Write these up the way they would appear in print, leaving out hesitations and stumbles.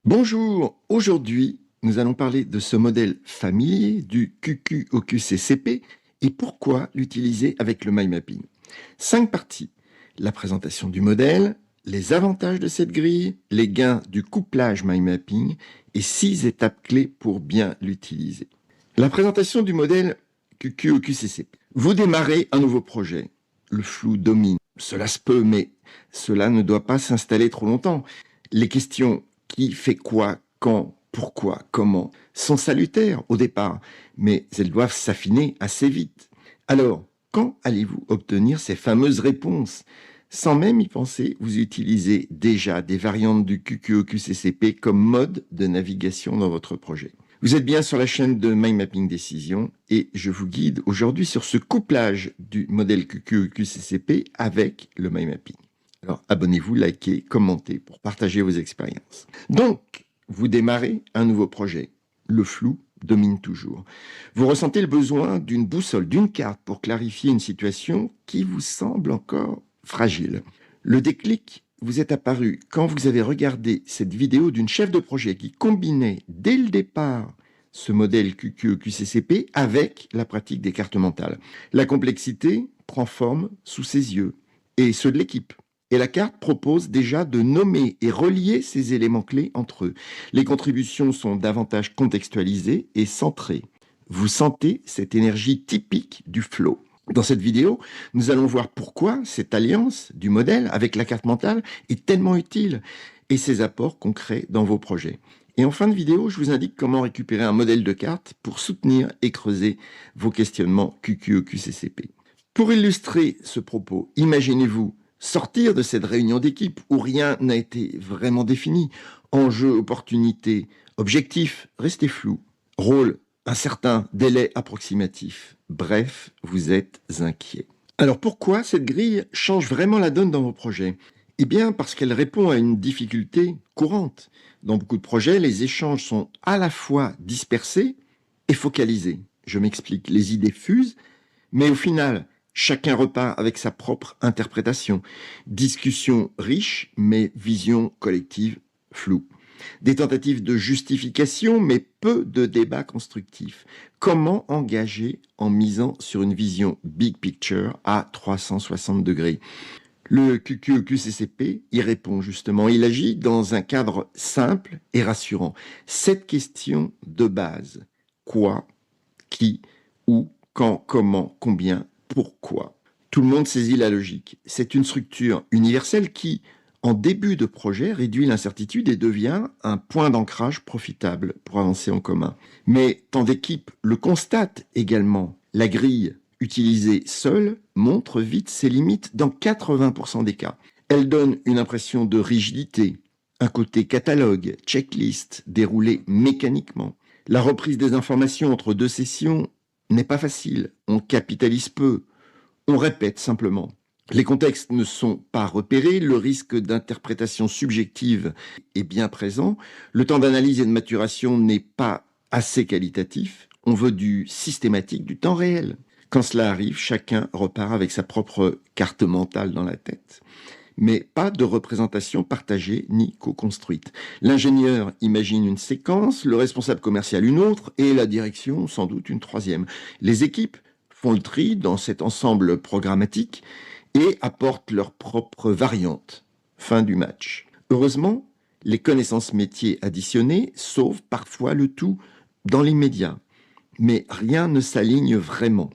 Bonjour, aujourd'hui nous allons parler de ce modèle familier du QQ-OQCCP et pourquoi l'utiliser avec le mind mapping. 5 parties: la présentation du modèle, les avantages de cette grille, les gains du couplage mind mapping et 6 étapes clés pour bien l'utiliser. La présentation du modèle QQ-OQCCP. Vous démarrez un nouveau projet. Le flou domine. Cela se peut, mais cela ne doit pas s'installer trop longtemps. Les questions qui fait quoi, quand, pourquoi, comment sont salutaires au départ, mais elles doivent s'affiner assez vite. Alors, quand allez-vous obtenir ces fameuses réponses? Sans même y penser, vous utilisez déjà des variantes du QQ-OQCCP comme mode de navigation dans votre projet. Vous êtes bien sur la chaîne de Mind Mapping Décision et je vous guide aujourd'hui sur ce couplage du modèle QQ-OQCCP avec le Mind Mapping. Alors abonnez-vous, likez, commentez pour partager vos expériences. Donc, vous démarrez un nouveau projet. Le flou domine toujours. Vous ressentez le besoin d'une boussole, d'une carte pour clarifier une situation qui vous semble encore fragile. Le déclic vous est apparu quand vous avez regardé cette vidéo d'une chef de projet qui combinait dès le départ ce modèle QQ-OQCCP avec la pratique des cartes mentales. La complexité prend forme sous ses yeux et ceux de l'équipe. Et la carte propose déjà de nommer et relier ces éléments clés entre eux. Les contributions sont davantage contextualisées et centrées. Vous sentez cette énergie typique du flow. Dans cette vidéo, nous allons voir pourquoi cette alliance du modèle avec la carte mentale est tellement utile et ses apports concrets dans vos projets. Et en fin de vidéo, je vous indique comment récupérer un modèle de carte pour soutenir et creuser vos questionnements QQ-OQCCP. Pour illustrer ce propos, imaginez-vous sortir de cette réunion d'équipe où rien n'a été vraiment défini. Enjeu, opportunité, objectif, restez flou. Rôle, incertain, délai approximatif. Bref, vous êtes inquiet. Alors pourquoi cette grille change vraiment la donne dans vos projets? Eh bien parce qu'elle répond à une difficulté courante. Dans beaucoup de projets, les échanges sont à la fois dispersés et focalisés. Je m'explique, les idées fusent, mais au final, chacun repart avec sa propre interprétation. Discussion riche, mais vision collective floue. Des tentatives de justification, mais peu de débats constructifs. Comment engager en misant sur une vision big picture à 360 degrés? Le QQ-OQCCP y répond justement. Il agit dans un cadre simple et rassurant. Cette question de base: quoi, qui, où, quand, comment, combien, pourquoi. Tout le monde saisit la logique. C'est une structure universelle qui, en début de projet, réduit l'incertitude et devient un point d'ancrage profitable pour avancer en commun. Mais tant d'équipes le constatent également. La grille utilisée seule montre vite ses limites dans 80% des cas. Elle donne une impression de rigidité, un côté catalogue, checklist, déroulé mécaniquement. La reprise des informations entre deux sessions n'est pas facile, on capitalise peu, on répète simplement. Les contextes ne sont pas repérés, le risque d'interprétation subjective est bien présent, le temps d'analyse et de maturation n'est pas assez qualitatif, on veut du systématique, du temps réel. Quand cela arrive, chacun repart avec sa propre carte mentale dans la tête. Mais pas de représentation partagée ni co-construite. L'ingénieur imagine une séquence, le responsable commercial une autre, et la direction sans doute une troisième. Les équipes font le tri dans cet ensemble programmatique et apportent leurs propres variantes. Fin du match. Heureusement, les connaissances métiers additionnées sauvent parfois le tout dans l'immédiat. Mais rien ne s'aligne vraiment.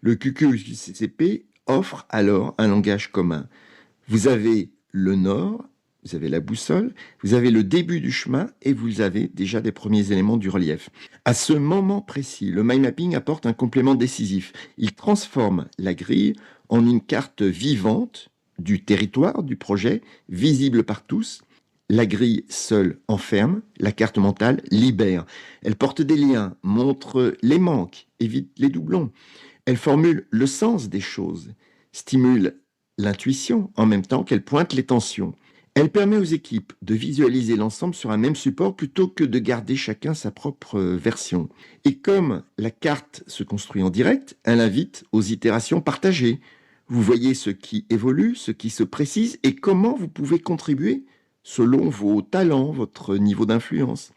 Le QQ-OQCCP offre alors un langage commun. Vous avez le nord, vous avez la boussole, vous avez le début du chemin et vous avez déjà des premiers éléments du relief. À ce moment précis, le mind mapping apporte un complément décisif. Il transforme la grille en une carte vivante du territoire du projet, visible par tous. La grille seule enferme, la carte mentale libère. Elle porte des liens, montre les manques, évite les doublons. Elle formule le sens des choses, stimule l'intuition en même temps qu'elle pointe les tensions. Elle permet aux équipes de visualiser l'ensemble sur un même support plutôt que de garder chacun sa propre version. Et comme la carte se construit en direct, elle invite aux itérations partagées. Vous voyez ce qui évolue, ce qui se précise et comment vous pouvez contribuer selon vos talents, votre niveau d'influence.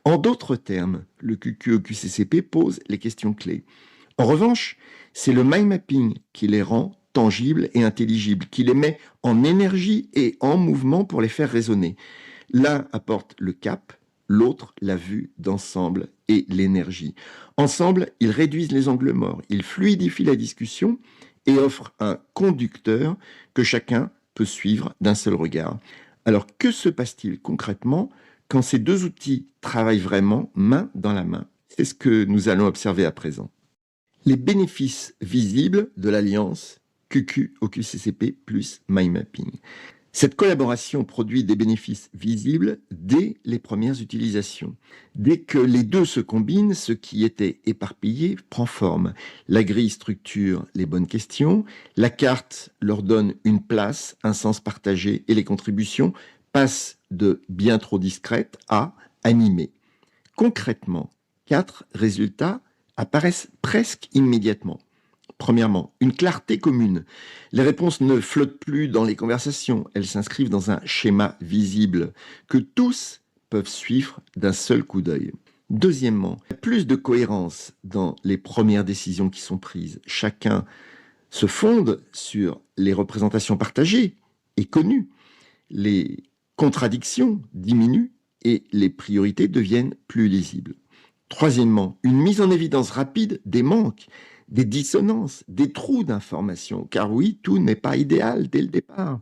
En d'autres termes, le QQ-OQCCP pose les questions clés. En revanche, c'est le mind mapping qui les rend tangibles et intelligibles, qui les met en énergie et en mouvement pour les faire résonner. L'un apporte le cap, l'autre la vue d'ensemble et l'énergie. Ensemble, ils réduisent les angles morts, ils fluidifient la discussion et offrent un conducteur que chacun peut suivre d'un seul regard. Alors, que se passe-t-il concrètement quand ces deux outils travaillent vraiment main dans la main? C'est ce que nous allons observer à présent. Les bénéfices visibles de l'alliance QQ-OQCCP plus MindMapping. Cette collaboration produit des bénéfices visibles dès les premières utilisations. Dès que les deux se combinent, ce qui était éparpillé prend forme. La grille structure les bonnes questions, la carte leur donne une place, un sens partagé et les contributions passent de bien trop discrètes à animées. Concrètement, 4 résultats apparaissent presque immédiatement. Premièrement, une clarté commune. Les réponses ne flottent plus dans les conversations, elles s'inscrivent dans un schéma visible que tous peuvent suivre d'un seul coup d'œil. Deuxièmement, il y a plus de cohérence dans les premières décisions qui sont prises. Chacun se fonde sur les représentations partagées et connues. Les contradictions diminuent et les priorités deviennent plus lisibles. Troisièmement, une mise en évidence rapide des manques, des dissonances, des trous d'information, car oui, tout n'est pas idéal dès le départ.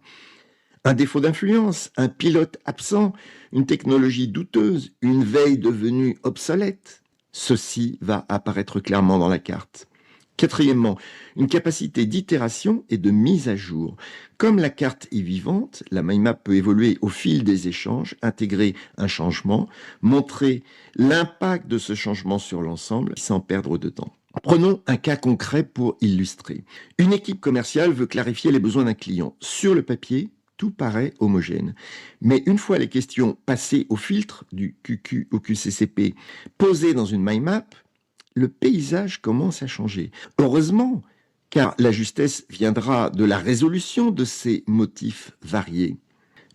Un défaut d'influence, un pilote absent, une technologie douteuse, une veille devenue obsolète, ceci va apparaître clairement dans la carte. Quatrièmement, une capacité d'itération et de mise à jour. Comme la carte est vivante, la mind map peut évoluer au fil des échanges, intégrer un changement, montrer l'impact de ce changement sur l'ensemble sans perdre de temps. Prenons un cas concret pour illustrer. Une équipe commerciale veut clarifier les besoins d'un client. Sur le papier, tout paraît homogène. Mais une fois les questions passées au filtre du QQ au QCCP, posées dans une mind map, le paysage commence à changer. Heureusement, car la justesse viendra de la résolution de ces motifs variés.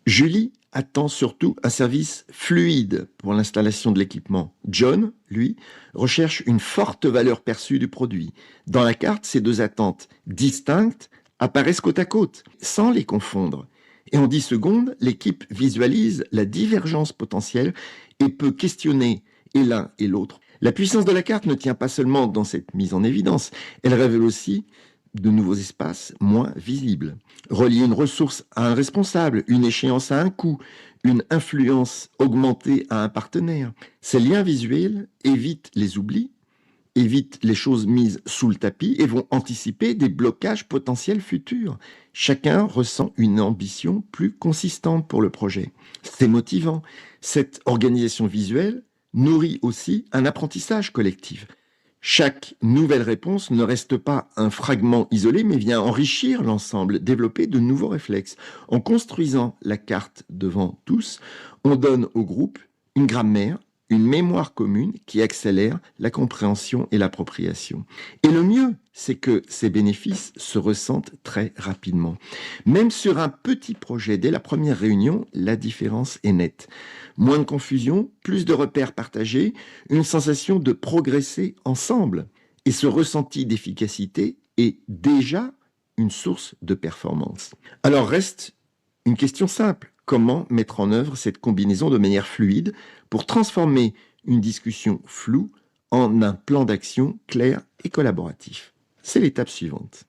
Julie attend surtout un service fluide pour l'installation de l'équipement. John, lui, recherche une forte valeur perçue du produit. Dans la carte, ces deux attentes distinctes apparaissent côte à côte, sans les confondre. Et en 10 secondes, l'équipe visualise la divergence potentielle et peut questionner et l'un et l'autre. La puissance de la carte ne tient pas seulement dans cette mise en évidence, elle révèle aussi de nouveaux espaces moins visibles. Relier une ressource à un responsable, une échéance à un coût, une influence augmentée à un partenaire. Ces liens visuels évitent les oublis, évitent les choses mises sous le tapis et vont anticiper des blocages potentiels futurs. Chacun ressent une ambition plus consistante pour le projet. C'est motivant. Cette organisation visuelle nourrit aussi un apprentissage collectif. Chaque nouvelle réponse ne reste pas un fragment isolé, mais vient enrichir l'ensemble, développer de nouveaux réflexes. En construisant la carte devant tous, on donne au groupe une grammaire, une mémoire commune qui accélère la compréhension et l'appropriation. Et le mieux, c'est que ces bénéfices se ressentent très rapidement. Même sur un petit projet, dès la première réunion, la différence est nette. Moins de confusion, plus de repères partagés, une sensation de progresser ensemble. Et ce ressenti d'efficacité est déjà une source de performance. Alors reste une question simple. Comment mettre en œuvre cette combinaison de manière fluide pour transformer une discussion floue en un plan d'action clair et collaboratif? C'est l'étape suivante.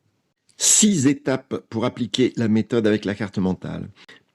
6 étapes pour appliquer la méthode avec la carte mentale.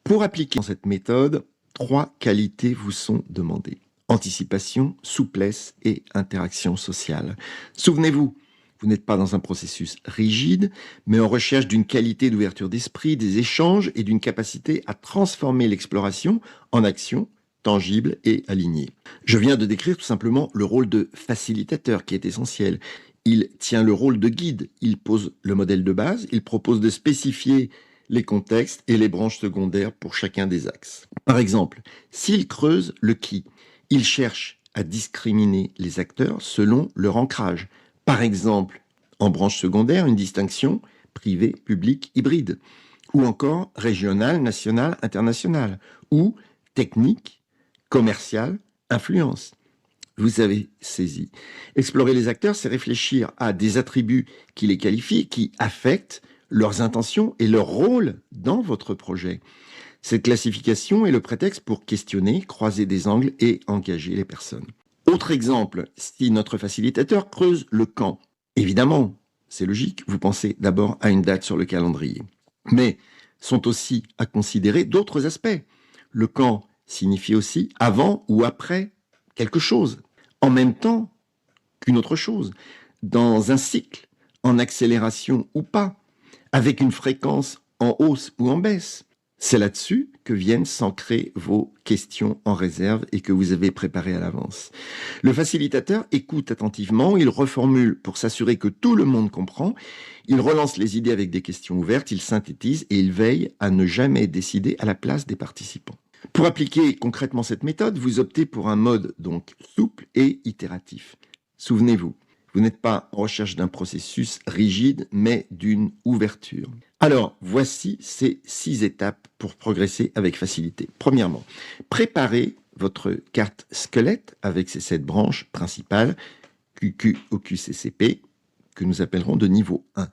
Pour appliquer cette méthode, 3 qualités vous sont demandées. Anticipation, souplesse et interaction sociale. Souvenez-vous, vous n'êtes pas dans un processus rigide, mais en recherche d'une qualité d'ouverture d'esprit, des échanges et d'une capacité à transformer l'exploration en action tangible et alignée. Je viens de décrire tout simplement le rôle de facilitateur qui est essentiel. Il tient le rôle de guide, il pose le modèle de base, il propose de spécifier les contextes et les branches secondaires pour chacun des axes. Par exemple, s'il creuse le qui, il cherche à discriminer les acteurs selon leur ancrage. Par exemple, en branche secondaire, une distinction privé, public, hybride, ou encore régional, national, international, ou technique, commercial, influence. Vous avez saisi. Explorer les acteurs, c'est réfléchir à des attributs qui les qualifient, qui affectent leurs intentions et leur rôle dans votre projet. Cette classification est le prétexte pour questionner, croiser des angles et engager les personnes. Autre exemple, si notre facilitateur creuse le quand, évidemment, c'est logique, vous pensez d'abord à une date sur le calendrier. Mais sont aussi à considérer d'autres aspects. Le quand signifie aussi avant ou après quelque chose, en même temps qu'une autre chose, dans un cycle, en accélération ou pas, avec une fréquence en hausse ou en baisse. C'est là-dessus que viennent s'ancrer vos questions en réserve et que vous avez préparées à l'avance. Le facilitateur écoute attentivement, il reformule pour s'assurer que tout le monde comprend, il relance les idées avec des questions ouvertes, il synthétise et il veille à ne jamais décider à la place des participants. Pour appliquer concrètement cette méthode, vous optez pour un mode donc souple et itératif. Souvenez-vous, vous n'êtes pas en recherche d'un processus rigide, mais d'une ouverture. Alors, voici ces 6 étapes pour progresser avec facilité. Premièrement, préparez votre carte squelette avec ses 7 branches principales, QQ, OQCCP, que nous appellerons de niveau 1.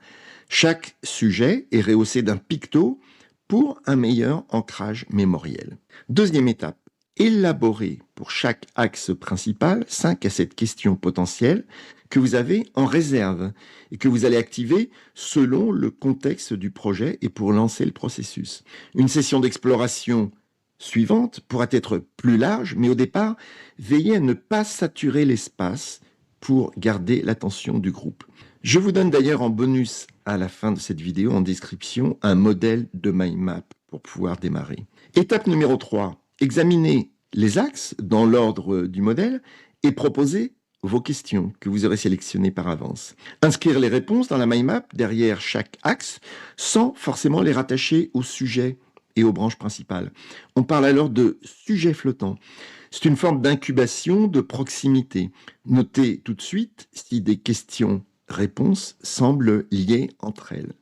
Chaque sujet est rehaussé d'un picto pour un meilleur ancrage mémoriel. Deuxième étape, élaborez pour chaque axe principal 5 à 7 questions potentielles que vous avez en réserve et que vous allez activer selon le contexte du projet et pour lancer le processus. Une session d'exploration suivante pourra être plus large, mais au départ, veillez à ne pas saturer l'espace pour garder l'attention du groupe. Je vous donne d'ailleurs en bonus à la fin de cette vidéo, en description, un modèle de mind map pour pouvoir démarrer. Étape numéro 3, examinez les axes dans l'ordre du modèle et proposez vos questions que vous aurez sélectionnées par avance. Inscrire les réponses dans la mind map derrière chaque axe sans forcément les rattacher au sujet et aux branches principales. On parle alors de sujet flottant. C'est une forme d'incubation de proximité. Notez tout de suite si des questions-réponses semblent liées entre elles.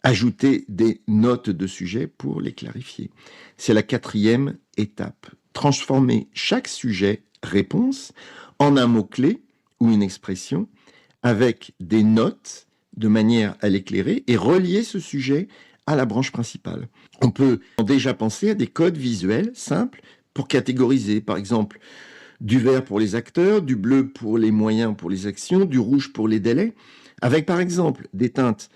Ajoutez des notes de sujet pour les clarifier. C'est la 4e étape. Transformez chaque sujet-réponse en un mot-clé ou une expression avec des notes de manière à l'éclairer et relier ce sujet à la branche principale. On peut déjà penser à des codes visuels simples pour catégoriser, par exemple, du vert pour les acteurs, du bleu pour les moyens pour les actions, du rouge pour les délais, avec par exemple des teintes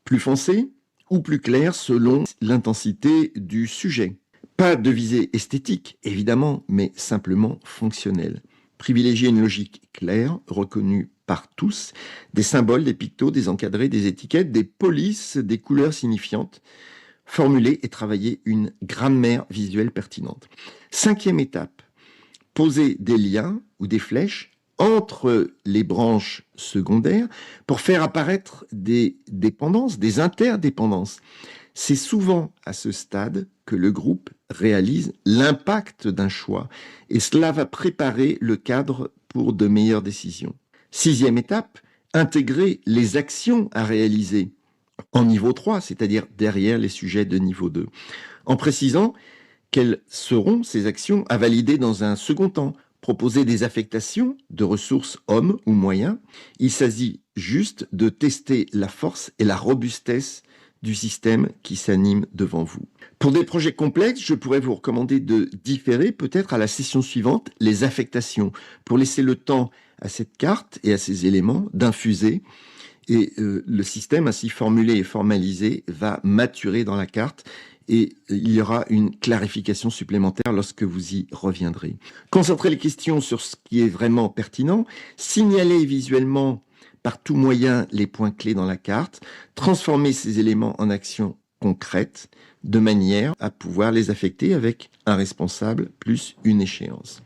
plus foncées ou plus claires selon l'intensité du sujet. Pas de visée esthétique, évidemment, mais simplement fonctionnelle. Privilégier une logique claire, reconnue par tous, des symboles, des pictos, des encadrés, des étiquettes, des polices, des couleurs signifiantes, formuler et travailler une grammaire visuelle pertinente. 5e étape, poser des liens ou des flèches entre les branches secondaires pour faire apparaître des dépendances, des interdépendances. C'est souvent à ce stade que le groupe réalise l'impact d'un choix et cela va préparer le cadre pour de meilleures décisions. 6e étape, intégrer les actions à réaliser en niveau 3, c'est-à-dire derrière les sujets de niveau 2, en précisant quelles seront ces actions à valider dans un second temps. Proposer des affectations de ressources hommes ou moyens. Il s'agit juste de tester la force et la robustesse du système qui s'anime devant vous. Pour des projets complexes, je pourrais vous recommander de différer peut-être à la session suivante les affectations pour laisser le temps à cette carte et à ces éléments d'infuser et le système ainsi formulé et formalisé va maturer dans la carte et il y aura une clarification supplémentaire lorsque vous y reviendrez. Concentrez les questions sur ce qui est vraiment pertinent, signalez visuellement par tout moyen les points clés dans la carte, transformez ces éléments en actions concrètes de manière à pouvoir les affecter avec un responsable plus une échéance.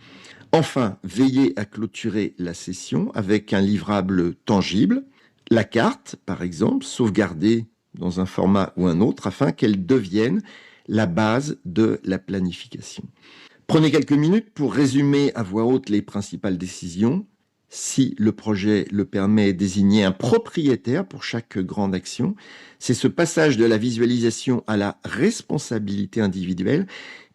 Enfin, veillez à clôturer la session avec un livrable tangible, la carte par exemple, sauvegardée dans un format ou un autre afin qu'elle devienne la base de la planification. Prenez quelques minutes pour résumer à voix haute les principales décisions. Si le projet le permet, désigner un propriétaire pour chaque grande action. C'est ce passage de la visualisation à la responsabilité individuelle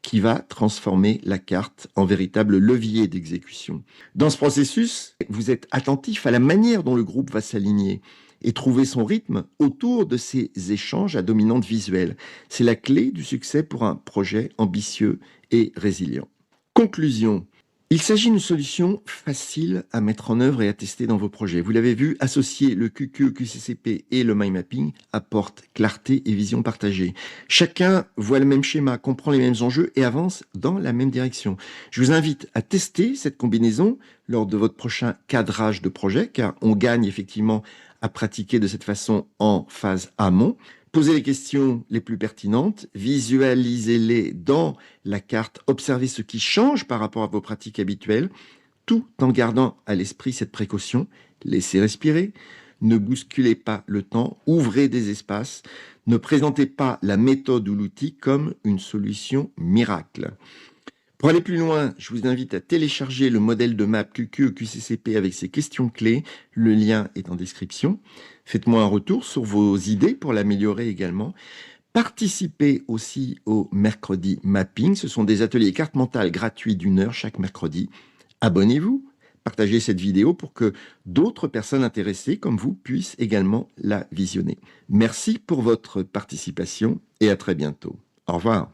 qui va transformer la carte en véritable levier d'exécution. Dans ce processus, vous êtes attentif à la manière dont le groupe va s'aligner et trouver son rythme autour de ces échanges à dominante visuelle. C'est la clé du succès pour un projet ambitieux et résilient. Conclusion. Il s'agit d'une solution facile à mettre en œuvre et à tester dans vos projets. Vous l'avez vu, associer le QQ au QCCP et le mind mapping apporte clarté et vision partagée. Chacun voit le même schéma, comprend les mêmes enjeux et avance dans la même direction. Je vous invite à tester cette combinaison lors de votre prochain cadrage de projet, car on gagne effectivement à pratiquer de cette façon en phase amont. Posez les questions les plus pertinentes, visualisez-les dans la carte, observez ce qui change par rapport à vos pratiques habituelles, tout en gardant à l'esprit cette précaution. Laissez respirer, ne bousculez pas le temps, ouvrez des espaces, ne présentez pas la méthode ou l'outil comme une solution miracle. Pour aller plus loin, je vous invite à télécharger le modèle de map QQ au QCCP avec ses questions clés. Le lien est en description. Faites-moi un retour sur vos idées pour l'améliorer également. Participez aussi au mercredi mapping. Ce sont des ateliers cartes mentales gratuits d'1 heure chaque mercredi. Abonnez-vous, partagez cette vidéo pour que d'autres personnes intéressées comme vous puissent également la visionner. Merci pour votre participation et à très bientôt. Au revoir.